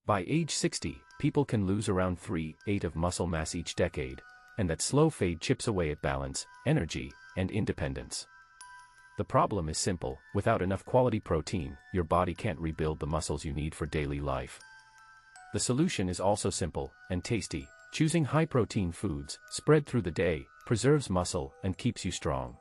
By age 60, people can lose around 3/8 of muscle mass each decade, and that slow fade chips away at balance, energy, and independence. The problem is simple: without enough quality protein, your body can't rebuild the muscles you need for daily life. The solution is also simple and tasty. Choosing high-protein foods, spread through the day, preserves muscle and keeps you strong.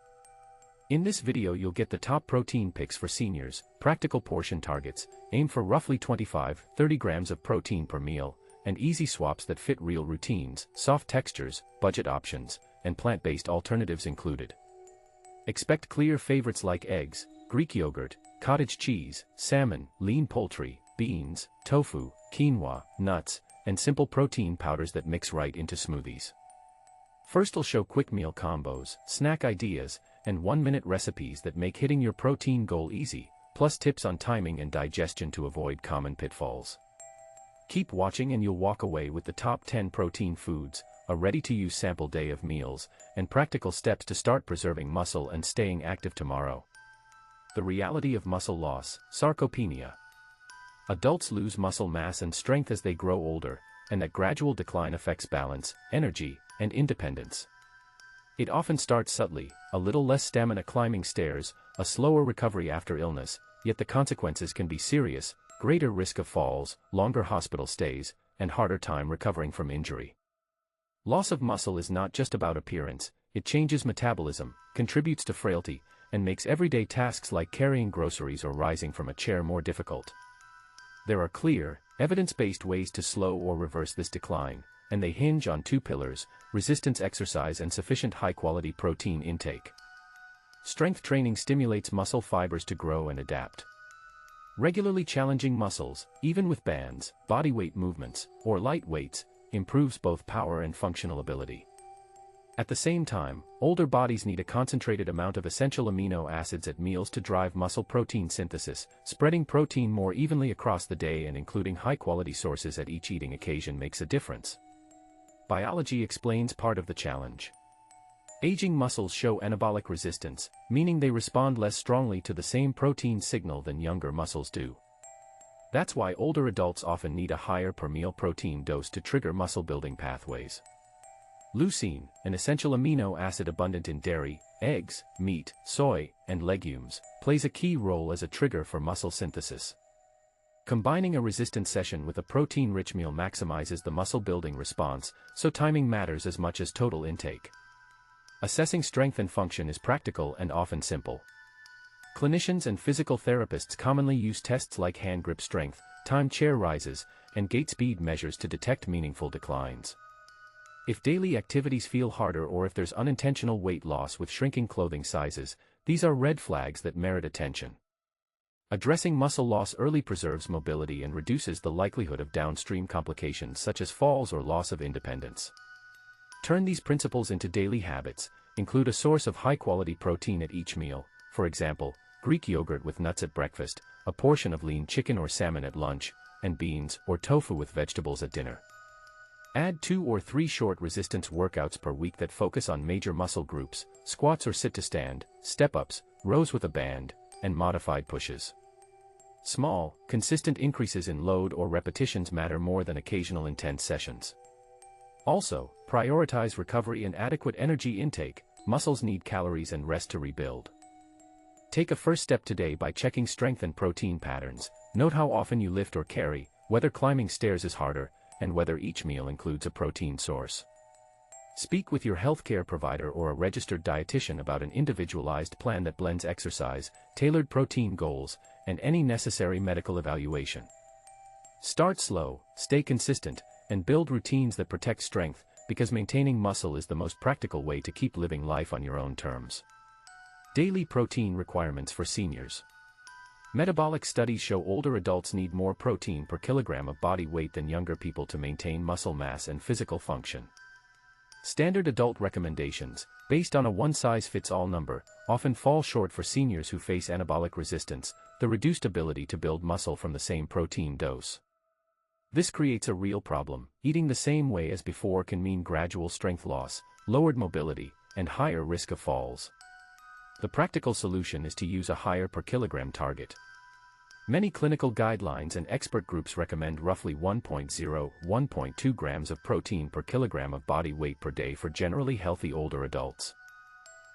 In this video you'll get the top protein picks for seniors, practical portion targets, aim for roughly 25-30 grams of protein per meal, and easy swaps that fit real routines, soft textures, budget options, and plant-based alternatives included. Expect clear favorites like eggs, Greek yogurt, cottage cheese, salmon, lean poultry, beans, tofu, quinoa, nuts, and simple protein powders that mix right into smoothies. First I'll show quick meal combos, snack ideas, and 1-minute recipes that make hitting your protein goal easy, plus tips on timing and digestion to avoid common pitfalls. Keep watching and you'll walk away with the top 10 protein foods, a ready-to-use sample day of meals, and practical steps to start preserving muscle and staying active tomorrow. The reality of muscle loss, sarcopenia. Adults lose muscle mass and strength as they grow older, and that gradual decline affects balance, energy, and independence. It often starts subtly, a little less stamina climbing stairs, a slower recovery after illness, yet the consequences can be serious: greater risk of falls, longer hospital stays, and harder time recovering from injury. Loss of muscle is not just about appearance, it changes metabolism, contributes to frailty, and makes everyday tasks like carrying groceries or rising from a chair more difficult. There are clear, evidence-based ways to slow or reverse this decline, and they hinge on 2 pillars: resistance exercise and sufficient high-quality protein intake. Strength training stimulates muscle fibers to grow and adapt. Regularly challenging muscles, even with bands, bodyweight movements, or light weights, improves both power and functional ability. At the same time, older bodies need a concentrated amount of essential amino acids at meals to drive muscle protein synthesis. Spreading protein more evenly across the day and including high-quality sources at each eating occasion makes a difference. Biology explains part of the challenge. Aging muscles show anabolic resistance, meaning they respond less strongly to the same protein signal than younger muscles do. That's why older adults often need a higher per meal protein dose to trigger muscle-building pathways. Leucine, an essential amino acid abundant in dairy, eggs, meat, soy, and legumes, plays a key role as a trigger for muscle synthesis. Combining a resistance session with a protein-rich meal maximizes the muscle-building response, so timing matters as much as total intake. Assessing strength and function is practical and often simple. Clinicians and physical therapists commonly use tests like hand grip strength, timed chair rises, and gait speed measures to detect meaningful declines. If daily activities feel harder or if there's unintentional weight loss with shrinking clothing sizes, these are red flags that merit attention. Addressing muscle loss early preserves mobility and reduces the likelihood of downstream complications such as falls or loss of independence. Turn these principles into daily habits. Include a source of high-quality protein at each meal, for example, Greek yogurt with nuts at breakfast, a portion of lean chicken or salmon at lunch, and beans or tofu with vegetables at dinner. Add 2 or 3 short resistance workouts per week that focus on major muscle groups: squats or sit-to-stand, step-ups, rows with a band, and modified pushes. Small, consistent increases in load or repetitions matter more than occasional intense sessions. Also, prioritize recovery and adequate energy intake. Muscles need calories and rest to rebuild. Take a first step today by checking strength and protein patterns. Note how often you lift or carry, whether climbing stairs is harder, and whether each meal includes a protein source. Speak with your healthcare provider or a registered dietitian about an individualized plan that blends exercise, tailored protein goals, and any necessary medical evaluation. Start slow, stay consistent, and build routines that protect strength, because maintaining muscle is the most practical way to keep living life on your own terms. Daily protein requirements for seniors. Metabolic studies show older adults need more protein per kilogram of body weight than younger people to maintain muscle mass and physical function. Standard adult recommendations, based on a one-size-fits-all number, often fall short for seniors who face anabolic resistance, the reduced ability to build muscle from the same protein dose. This creates a real problem. Eating the same way as before can mean gradual strength loss, lowered mobility, and higher risk of falls. The practical solution is to use a higher per kilogram target. Many clinical guidelines and expert groups recommend roughly 1.0–1.2 grams of protein per kilogram of body weight per day for generally healthy older adults.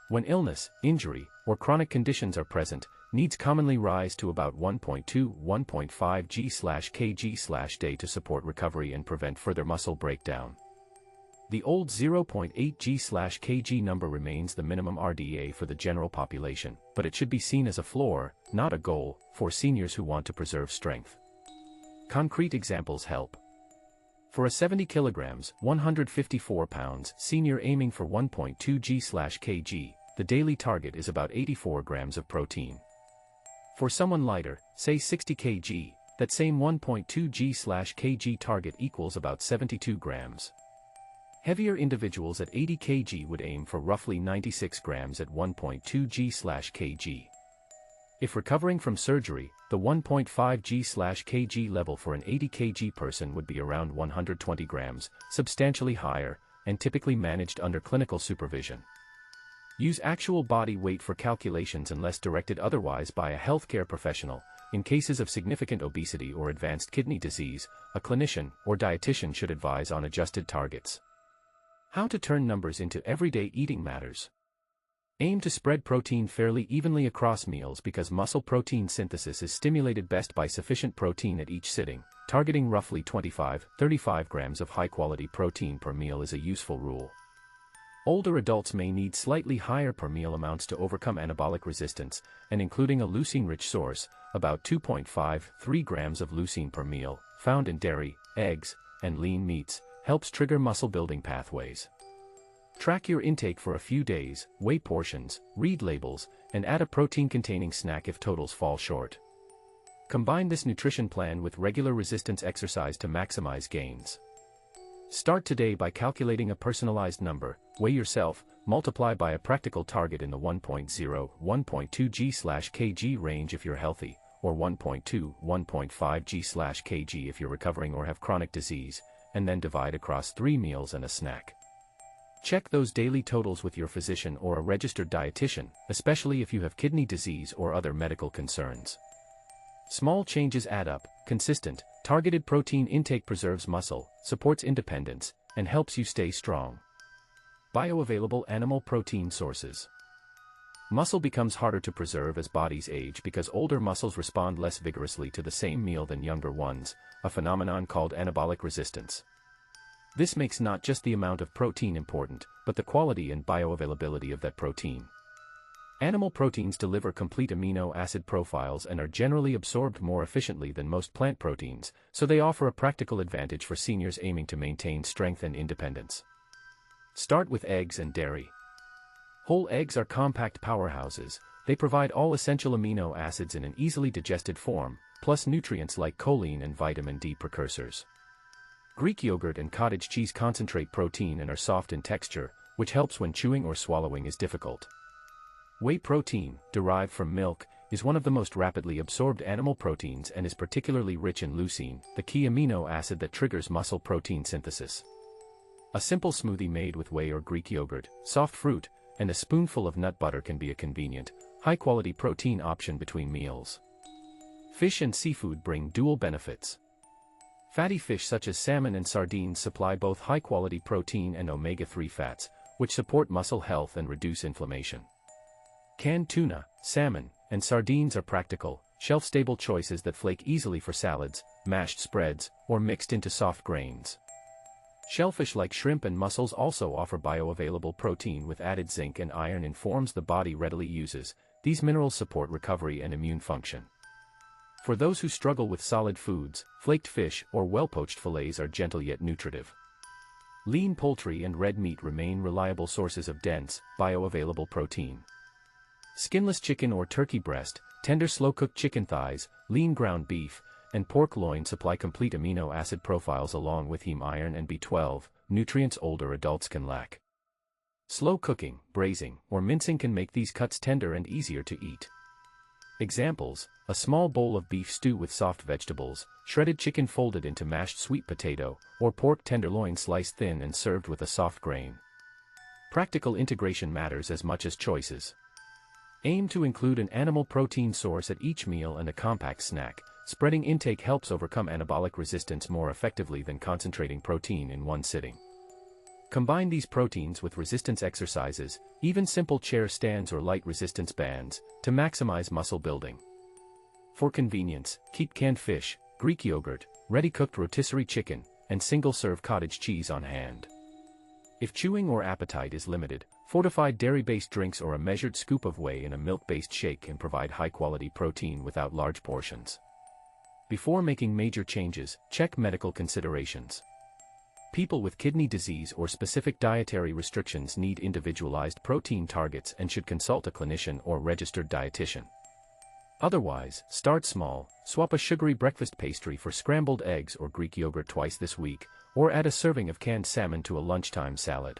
When illness, injury, or chronic conditions are present, needs commonly rise to about 1.2–1.5 g/kg/day to support recovery and prevent further muscle breakdown. The old 0.8 g/kg number remains the minimum RDA for the general population, but it should be seen as a floor, not a goal, for seniors who want to preserve strength. Concrete examples help. For a 70 kg, 154 pounds senior aiming for 1.2 g/kg, the daily target is about 84 grams of protein. For someone lighter, say 60 kg, that same 1.2 g/kg target equals about 72 grams. Heavier individuals at 80 kg would aim for roughly 96 grams at 1.2 g/kg. If recovering from surgery, the 1.5 g/kg level for an 80 kg person would be around 120 grams, substantially higher, and typically managed under clinical supervision. Use actual body weight for calculations unless directed otherwise by a healthcare professional. In cases of significant obesity or advanced kidney disease, a clinician or dietitian should advise on adjusted targets. How to turn numbers into everyday eating matters. Aim to spread protein fairly evenly across meals because muscle protein synthesis is stimulated best by sufficient protein at each sitting. Targeting roughly 25–35 grams of high-quality protein per meal is a useful rule. Older adults may need slightly higher per meal amounts to overcome anabolic resistance, and including a leucine-rich source, about 2.5–3 grams of leucine per meal, found in dairy, eggs, and lean meats, helps trigger muscle-building pathways. Track your intake for a few days, weigh portions, read labels, and add a protein-containing snack if totals fall short. Combine this nutrition plan with regular resistance exercise to maximize gains. Start today by calculating a personalized number, weigh yourself, multiply by a practical target in the 1.0–1.2 g/kg range if you're healthy, or 1.2–1.5 g/kg if you're recovering or have chronic disease, and then divide across 3 meals and a snack. Check those daily totals with your physician or a registered dietitian, especially if you have kidney disease or other medical concerns. Small changes add up. Consistent, targeted protein intake preserves muscle, supports independence, and helps you stay strong. Bioavailable animal protein sources. Muscle becomes harder to preserve as bodies age because older muscles respond less vigorously to the same meal than younger ones, a phenomenon called anabolic resistance. This makes not just the amount of protein important, but the quality and bioavailability of that protein. Animal proteins deliver complete amino acid profiles and are generally absorbed more efficiently than most plant proteins, so they offer a practical advantage for seniors aiming to maintain strength and independence. Start with eggs and dairy. Whole eggs are compact powerhouses. They provide all essential amino acids in an easily digested form, plus nutrients like choline and vitamin D precursors. Greek yogurt and cottage cheese concentrate protein and are soft in texture, which helps when chewing or swallowing is difficult. Whey protein, derived from milk, is one of the most rapidly absorbed animal proteins and is particularly rich in leucine, the key amino acid that triggers muscle protein synthesis. A simple smoothie made with whey or Greek yogurt, soft fruit, and a spoonful of nut butter can be a convenient, high-quality protein option between meals. Fish and seafood bring dual benefits. Fatty fish such as salmon and sardines supply both high-quality protein and omega-3 fats, which support muscle health and reduce inflammation. Canned tuna, salmon, and sardines are practical, shelf-stable choices that flake easily for salads, mashed spreads, or mixed into soft grains. Shellfish like shrimp and mussels also offer bioavailable protein with added zinc and iron in forms the body readily uses. These minerals support recovery and immune function. For those who struggle with solid foods, flaked fish or well-poached fillets are gentle yet nutritive. Lean poultry and red meat remain reliable sources of dense, bioavailable protein. Skinless chicken or turkey breast, tender slow-cooked chicken thighs, lean ground beef, and pork loin supply complete amino acid profiles along with heme iron and B12, nutrients older adults can lack. Slow cooking, braising, or mincing can make these cuts tender and easier to eat. Examples: a small bowl of beef stew with soft vegetables, shredded chicken folded into mashed sweet potato, or pork tenderloin sliced thin and served with a soft grain. Practical integration matters as much as choices. Aim to include an animal protein source at each meal and a compact snack. Spreading intake helps overcome anabolic resistance more effectively than concentrating protein in one sitting. Combine these proteins with resistance exercises, even simple chair stands or light resistance bands, to maximize muscle building. For convenience, keep canned fish, Greek yogurt, ready-cooked rotisserie chicken, and single-serve cottage cheese on hand. If chewing or appetite is limited, fortified dairy-based drinks or a measured scoop of whey in a milk-based shake can provide high-quality protein without large portions. Before making major changes, check medical considerations. People with kidney disease or specific dietary restrictions need individualized protein targets and should consult a clinician or registered dietitian. Otherwise, start small, swap a sugary breakfast pastry for scrambled eggs or Greek yogurt twice this week, or add a serving of canned salmon to a lunchtime salad.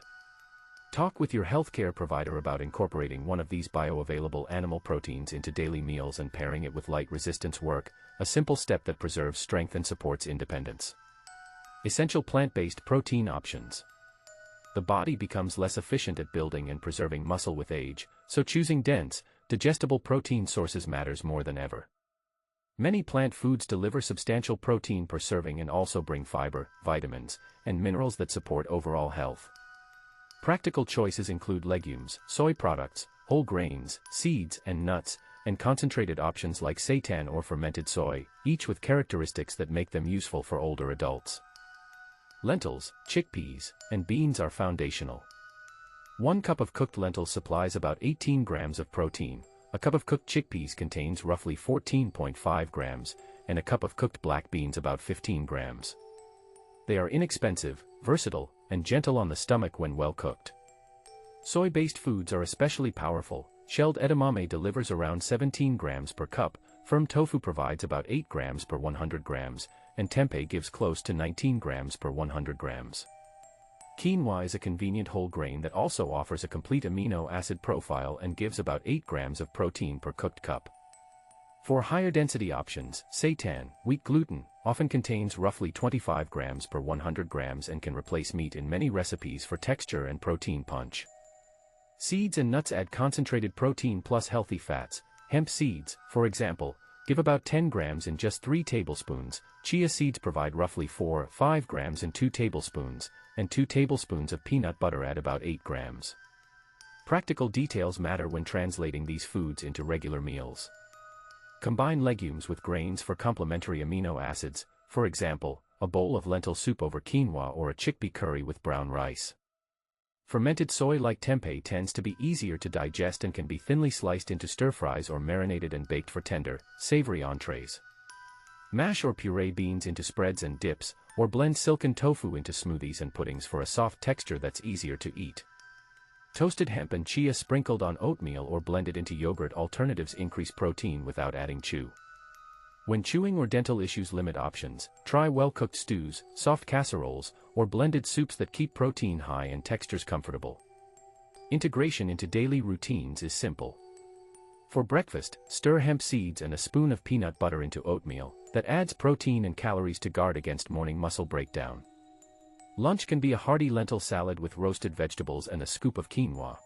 Talk with your healthcare provider about incorporating one of these bioavailable animal proteins into daily meals and pairing it with light resistance work, a simple step that preserves strength and supports independence. Essential plant-based protein options. The body becomes less efficient at building and preserving muscle with age, so choosing dense, digestible protein sources matters more than ever. Many plant foods deliver substantial protein per serving and also bring fiber, vitamins, and minerals that support overall health. Practical choices include legumes, soy products, whole grains, seeds and nuts, and concentrated options like seitan or fermented soy, each with characteristics that make them useful for older adults. Lentils, chickpeas, and beans are foundational. 1 cup of cooked lentils supplies about 18 grams of protein, a cup of cooked chickpeas contains roughly 14.5 grams, and a cup of cooked black beans about 15 grams. They are inexpensive, versatile, and gentle on the stomach when well cooked. Soy-based foods are especially powerful. Shelled edamame delivers around 17 grams per cup, firm tofu provides about 8 grams per 100 grams, and tempeh gives close to 19 grams per 100 grams. Quinoa is a convenient whole grain that also offers a complete amino acid profile and gives about 8 grams of protein per cooked cup. For higher density options, seitan, wheat gluten, often contains roughly 25 grams per 100 grams and can replace meat in many recipes for texture and protein punch. Seeds and nuts add concentrated protein plus healthy fats. Hemp seeds, for example, give about 10 grams in just 3 tablespoons, chia seeds provide roughly 4-5 grams in 2 tablespoons, and 2 tablespoons of peanut butter add about 8 grams. Practical details matter when translating these foods into regular meals. Combine legumes with grains for complementary amino acids, for example, a bowl of lentil soup over quinoa or a chickpea curry with brown rice. Fermented soy like tempeh tends to be easier to digest and can be thinly sliced into stir-fries or marinated and baked for tender, savory entrees. Mash or puree beans into spreads and dips, or blend silken tofu into smoothies and puddings for a soft texture that's easier to eat. Toasted hemp and chia sprinkled on oatmeal or blended into yogurt alternatives increase protein without adding chew. When chewing or dental issues limit options, try well-cooked stews, soft casseroles, or blended soups that keep protein high and textures comfortable. Integration into daily routines is simple. For breakfast, stir hemp seeds and a spoon of peanut butter into oatmeal that adds protein and calories to guard against morning muscle breakdown. Lunch can be a hearty lentil salad with roasted vegetables and a scoop of quinoa.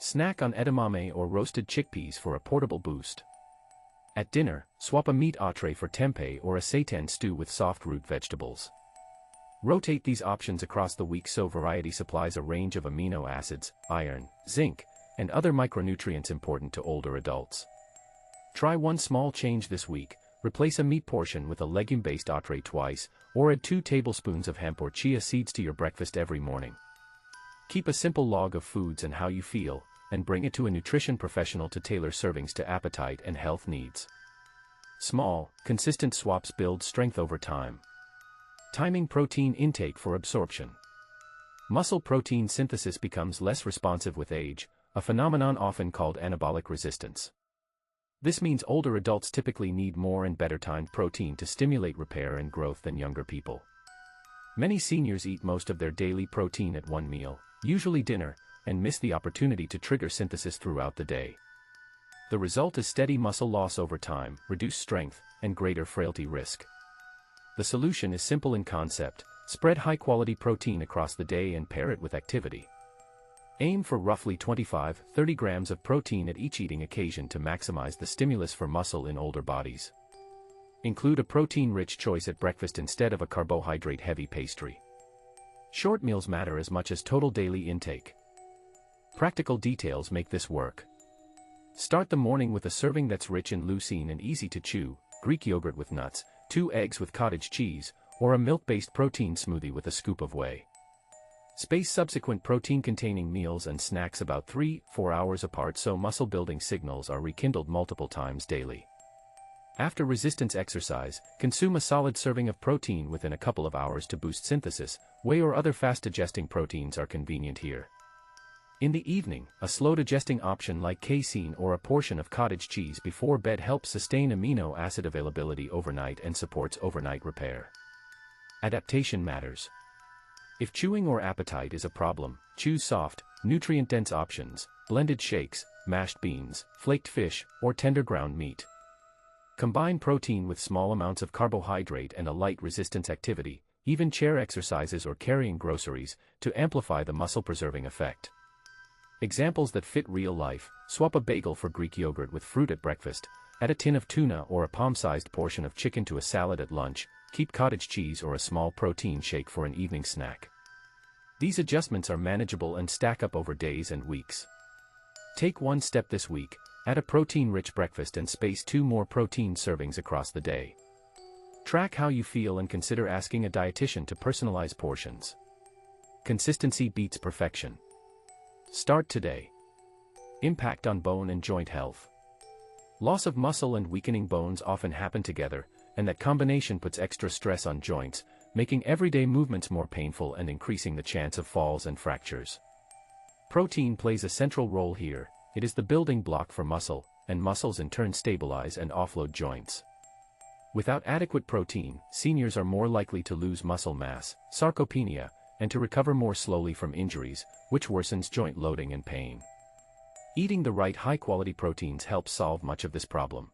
Snack on edamame or roasted chickpeas for a portable boost. At dinner, swap a meat entree for tempeh or a seitan stew with soft root vegetables. Rotate these options across the week so variety supplies a range of amino acids, iron, zinc, and other micronutrients important to older adults. Try one small change this week: replace a meat portion with a legume-based entree twice, or add 2 tablespoons of hemp or chia seeds to your breakfast every morning. Keep a simple log of foods and how you feel, and bring it to a nutrition professional to tailor servings to appetite and health needs. Small, consistent swaps build strength over time. Timing protein intake for absorption. Muscle protein synthesis becomes less responsive with age, a phenomenon often called anabolic resistance. This means older adults typically need more and better timed protein to stimulate repair and growth than younger people. Many seniors eat most of their daily protein at one meal, usually dinner, and miss the opportunity to trigger synthesis throughout the day. The result is steady muscle loss over time, reduced strength, and greater frailty risk. The solution is simple in concept: spread high-quality protein across the day and pair it with activity. Aim for roughly 25-30 grams of protein at each eating occasion to maximize the stimulus for muscle in older bodies. Include a protein-rich choice at breakfast instead of a carbohydrate-heavy pastry. Short meals matter as much as total daily intake. Practical details make this work. Start the morning with a serving that's rich in leucine and easy to chew, Greek yogurt with nuts, 2 eggs with cottage cheese, or a milk-based protein smoothie with a scoop of whey. Space subsequent protein-containing meals and snacks about 3-4 hours apart so muscle-building signals are rekindled multiple times daily. After resistance exercise, consume a solid serving of protein within a couple of hours to boost synthesis. Whey or other fast-digesting proteins are convenient here. In the evening, a slow-digesting option like casein or a portion of cottage cheese before bed helps sustain amino acid availability overnight and supports overnight repair. Adaptation matters. If chewing or appetite is a problem, choose soft, nutrient-dense options, blended shakes, mashed beans, flaked fish, or tender ground meat. Combine protein with small amounts of carbohydrate and a light resistance activity, even chair exercises or carrying groceries, to amplify the muscle-preserving effect. Examples that fit real life: swap a bagel for Greek yogurt with fruit at breakfast, add a tin of tuna or a palm-sized portion of chicken to a salad at lunch, keep cottage cheese or a small protein shake for an evening snack. These adjustments are manageable and stack up over days and weeks. Take one step this week, add a protein-rich breakfast and space 2 more protein servings across the day. Track how you feel and consider asking a dietitian to personalize portions. Consistency beats perfection. Start today. Impact on bone and joint health. Loss of muscle and weakening bones often happen together, and that combination puts extra stress on joints, making everyday movements more painful and increasing the chance of falls and fractures. Protein plays a central role here. It is the building block for muscle, and muscles in turn stabilize and offload joints. Without adequate protein, seniors are more likely to lose muscle mass, sarcopenia, and to recover more slowly from injuries, which worsens joint loading and pain. Eating the right high-quality proteins helps solve much of this problem.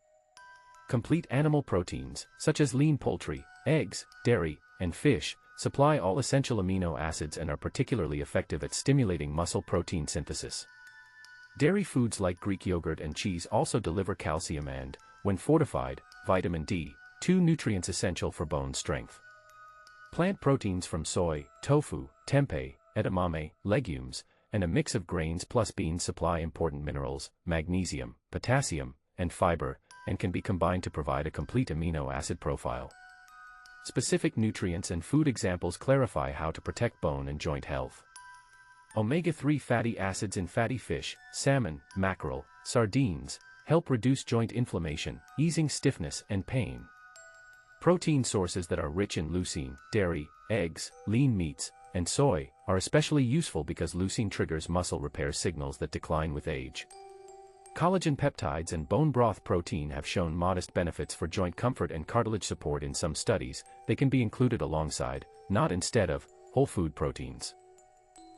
Complete animal proteins, such as lean poultry, eggs, dairy, and fish, supply all essential amino acids and are particularly effective at stimulating muscle protein synthesis. Dairy foods like Greek yogurt and cheese also deliver calcium and, when fortified, vitamin D, 2 nutrients essential for bone strength. Plant proteins from soy, tofu, tempeh, edamame, legumes, and a mix of grains plus beans supply important minerals, magnesium, potassium, and fiber, and can be combined to provide a complete amino acid profile. Specific nutrients and food examples clarify how to protect bone and joint health. Omega-3 fatty acids in fatty fish, salmon, mackerel, sardines, help reduce joint inflammation, easing stiffness and pain. Protein sources that are rich in leucine, dairy, eggs, lean meats, and soy, are especially useful because leucine triggers muscle repair signals that decline with age. Collagen peptides and bone broth protein have shown modest benefits for joint comfort and cartilage support in some studies. They can be included alongside, not instead of, whole food proteins.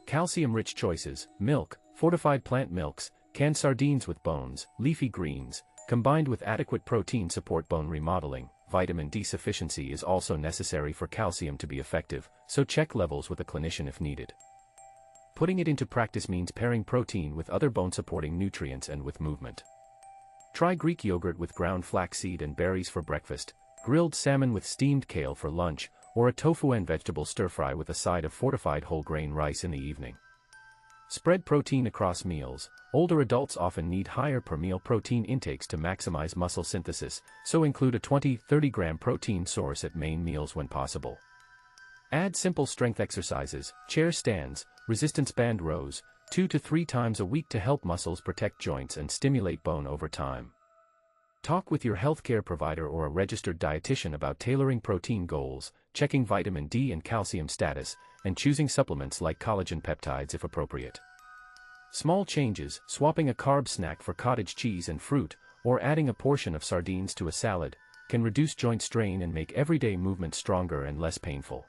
Calcium-rich choices: milk, fortified plant milks, canned sardines with bones, leafy greens, combined with adequate protein support bone remodeling. Vitamin D sufficiency is also necessary for calcium to be effective, so check levels with a clinician if needed. Putting it into practice means pairing protein with other bone-supporting nutrients and with movement. Try Greek yogurt with ground flaxseed and berries for breakfast, grilled salmon with steamed kale for lunch, or a tofu and vegetable stir-fry with a side of fortified whole-grain rice in the evening. Spread protein across meals. Older adults often need higher per-meal protein intakes to maximize muscle synthesis, so include a 20-30 gram protein source at main meals when possible. Add simple strength exercises, chair stands, resistance band rows, 2 to 3 times a week to help muscles protect joints and stimulate bone over time. Talk with your healthcare provider or a registered dietitian about tailoring protein goals, checking vitamin D and calcium status, and choosing supplements like collagen peptides if appropriate. Small changes, swapping a carb snack for cottage cheese and fruit, or adding a portion of sardines to a salad, can reduce joint strain and make everyday movement stronger and less painful.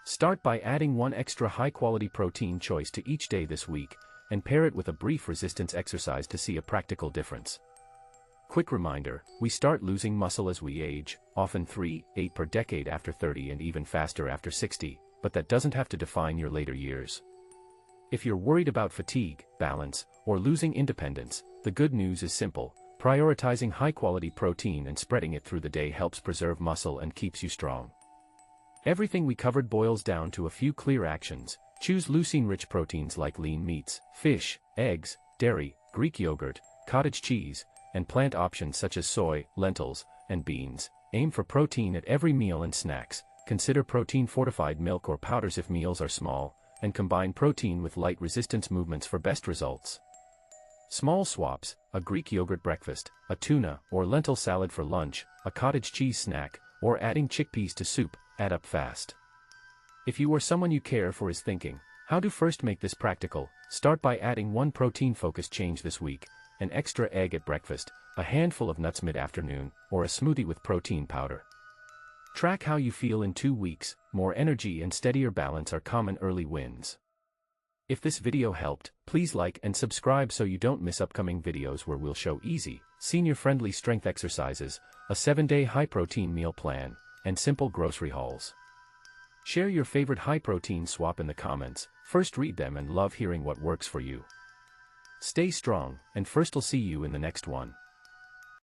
Start by adding 1 extra high-quality protein choice to each day this week, and pair it with a brief resistance exercise to see a practical difference. Quick reminder: we start losing muscle as we age, often 3-8 per decade after 30 and even faster after 60, but that doesn't have to define your later years. If you're worried about fatigue, balance, or losing independence, the good news is simple. Prioritizing high-quality protein and spreading it through the day helps preserve muscle and keeps you strong. Everything we covered boils down to a few clear actions. Choose leucine-rich proteins like lean meats, fish, eggs, dairy, Greek yogurt, cottage cheese, and plant options such as soy, lentils, and beans. Aim for protein at every meal and snacks. Consider protein-fortified milk or powders if meals are small, and combine protein with light resistance movements for best results. Small swaps: a Greek yogurt breakfast, a tuna or lentil salad for lunch, a cottage cheese snack, or adding chickpeas to soup, add up fast. If you or someone you care for is thinking, how to first make this practical, start by adding one protein-focused change this week: an extra egg at breakfast, a handful of nuts mid-afternoon, or a smoothie with protein powder. Track how you feel in 2 weeks. More energy and steadier balance are common early wins. If this video helped, please like and subscribe so you don't miss upcoming videos where we'll show easy, senior-friendly strength exercises, a 7-day high-protein meal plan, and simple grocery hauls. Share your favorite high-protein swap in the comments. First read them and love hearing what works for you. Stay strong, and first'll see you in the next one.